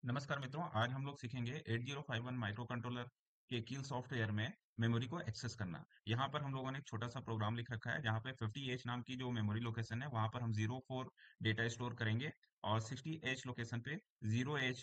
नमस्कार मित्रों, आज हम लोग सीखेंगे 8051 माइक्रो कंट्रोलर के कील सॉफ्टवेयर में मेमोरी को एक्सेस करना। यहाँ पर हम लोगों ने एक छोटा सा प्रोग्राम लिख रखा है जहाँ पे 50H नाम की जो मेमोरी लोकेशन है वहाँ पर हम 04 डेटा स्टोर करेंगे और 60H लोकेशन पे 0H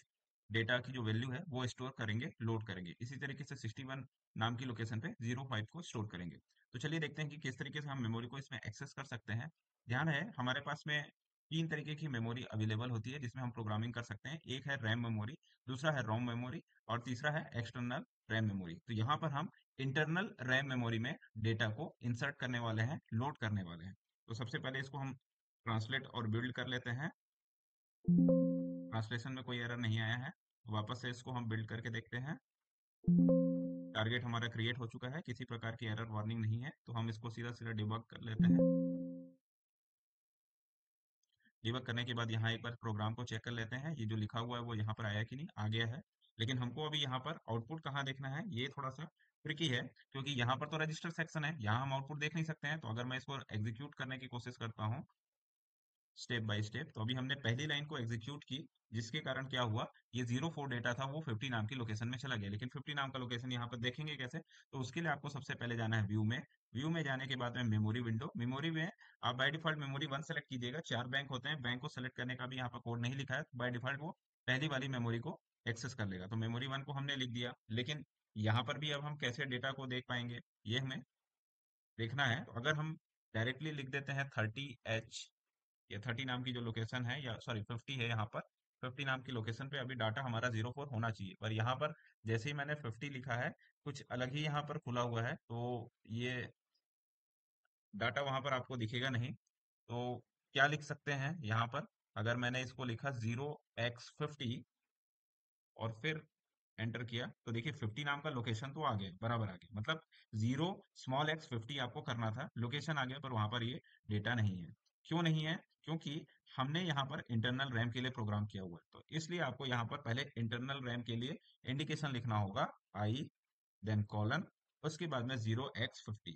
डेटा की जो वैल्यू है वो स्टोर करेंगे, लोड करेंगे। इसी तरीके से 61 नाम की लोकेशन पे 05 को स्टोर करेंगे। तो चलिए देखते हैं कि किस तरीके से हम मेमोरी को इसमें एक्सेस कर सकते हैं। ध्यान है, हमारे पास में तीन तरीके की मेमोरी अवेलेबल होती है जिसमें हम प्रोग्रामिंग कर सकते हैं। एक है रैम मेमोरी, दूसरा है रोम मेमोरी और तीसरा है एक्सटर्नल रैम मेमोरी। तो यहाँ पर हम इंटरनल रैम मेमोरी में डेटा को इंसर्ट करने वाले हैं, लोड करने वाले हैं। तो सबसे पहले इसको हम ट्रांसलेट और बिल्ड कर लेते हैं। ट्रांसलेशन में कोई एरर नहीं आया है। वापस से इसको हम बिल्ड करके देखते हैं। टारगेट हमारा क्रिएट हो चुका है, किसी प्रकार की एरर वार्निंग नहीं है। तो हम इसको सीधा सीधा डिबग कर लेते हैं। डिबग करने के बाद यहाँ एक बार प्रोग्राम को चेक कर लेते हैं, ये जो लिखा हुआ है वो यहाँ पर आया कि नहीं, आ गया है। लेकिन हमको अभी यहाँ पर आउटपुट कहाँ देखना है, ये थोड़ा सा ट्रिकी है, क्योंकि यहाँ पर तो रजिस्टर सेक्शन है, यहाँ हम आउटपुट देख नहीं सकते हैं। तो अगर मैं इसको एग्जीक्यूट करने की कोशिश करता हूँ स्टेप बाय स्टेप, तो अभी हमने पहली लाइन को एग्जीक्यूट की, जिसके कारण क्या हुआ, ये 04 डेटा था वो 50 नाम की लोकेशन में चला गया। लेकिन 50 नाम का लोकेशन यहाँ पर देखेंगे कैसे? तो उसके लिए आपको सबसे पहले जाना है व्यू में। व्यू में जाने के बाद में मेमोरी विंडो, मेमोरी में आप by default memory one select कीजिएगा। चार बैंक होते हैं, बैंक को सेलेक्ट करने का भी यहाँ पर कोड नहीं लिखा है। बाय डिफॉल्ट वो पहली वाली मेमोरी को एक्सेस कर लेगा। तो मेमोरी वन को हमने लिख दिया, लेकिन यहाँ पर भी अब हम कैसे डेटा को देख पाएंगे, ये हमें देखना है। तो अगर हम डायरेक्टली लिख देते हैं 30H, ये 30 नाम की जो लोकेशन है, या सॉरी 50 है यहाँ पर, 50 नाम की लोकेशन पे अभी डाटा हमारा 04 होना चाहिए। पर यहाँ पर जैसे ही मैंने 50 लिखा है, कुछ अलग ही यहाँ पर खुला हुआ है, तो ये डाटा वहां पर आपको दिखेगा नहीं। तो क्या लिख सकते हैं यहाँ पर? अगर मैंने इसको लिखा 0x50 और फिर एंटर किया, तो देखिए 50 नाम का लोकेशन तो आ गया, बराबर आ गया। मतलब 0x50 आपको करना था, लोकेशन आ गया, पर वहां पर ये डेटा नहीं है। क्यों नहीं है? क्योंकि हमने यहाँ पर इंटरनल रैम के लिए प्रोग्राम किया हुआ है। तो इसलिए आपको यहाँ पर पहले इंटरनल रैम के लिए इंडिकेशन लिखना होगा, आई देन कॉलन, उसके बाद में 0x50।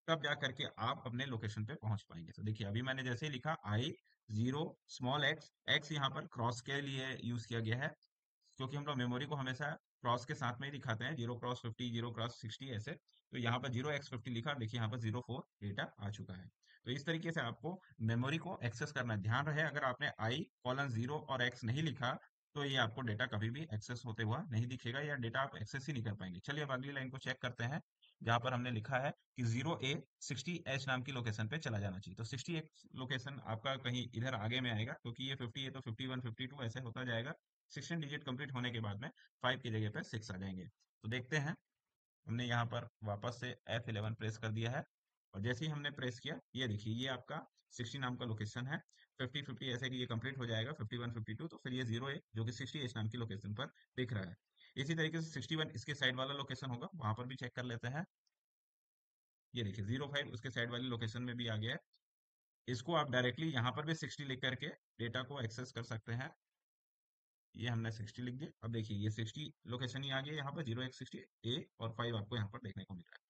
तब जा करके आप अपने लोकेशन पे पहुंच पाएंगे। तो देखिए अभी मैंने जैसे ही लिखा आई 0 एक्स यहाँ पर क्रॉस के लिए यूज किया गया है, क्योंकि हम लोग मेमोरी को हमेशा क्रॉस के साथ में ही दिखाते हैं, 0x50, 0x60 ऐसे। तो यहाँ पर 0x50 लिखा, देखिए यहाँ पर 04 डेटा आ चुका है। तो इस तरीके से आपको मेमोरी को एक्सेस करना है। ध्यान रहे, अगर आपने I:0 और X नहीं लिखा, तो ये आपको डेटा कभी भी एक्सेस होते हुआ नहीं दिखेगा, या डेटा आप एक्सेस ही नहीं कर पाएंगे। चलिए अब अगली लाइन को चेक करते हैं, जहां पर हमने लिखा है कि 0A60H नाम की लोकेशन पे चला जाना चाहिए। तो 60H लोकेशन आपका कहीं इधर आगे में आएगा, क्योंकि ये 50 है तो 51, 52 ऐसे होता जाएगा। 16 डिजिट कंप्लीट होने के बाद में 5 की जगह पे 6 आ जाएंगे। तो देखते हैं, हमने यहाँ पर वापस से F11 प्रेस कर दिया है, और जैसे ही हमने प्रेस किया, ये देखिए ये आपका 60 नाम का लोकेशन है। 50 50 ऐसे कि ये कंप्लीट हो जाएगा, 51 52, तो फिर ये 0 जो कि 60H नाम की लोकेशन पर दिख रहा है। इसी तरीके से 61 इसके साइड वाला लोकेशन होगा, वहां पर भी चेक कर लेते हैं। ये देखिए 05 उसके साइड वाली लोकेशन में भी आ गया है। इसको आप डायरेक्टली यहाँ पर भी 60 लिख करके डेटा को एक्सेस कर सकते हैं। ये हमने 60 लिख दिया। अब देखिए ये 60 लोकेशन ही आ गया, यहाँ पर 0x60 ए और 5 आपको यहाँ पर देखने को मिल रहा है।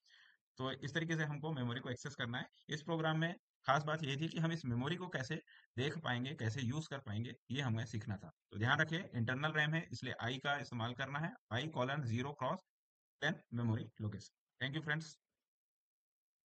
तो इस तरीके से हमको मेमोरी को एक्सेस करना है। इस प्रोग्राम में खास बात ये थी कि हम इस मेमोरी को कैसे देख पाएंगे, कैसे यूज कर पाएंगे, ये हमें सीखना था। तो ध्यान रखिए, इंटरनल रैम है इसलिए आई का इस्तेमाल करना है, I:0 cross then memory location. Thank you friends.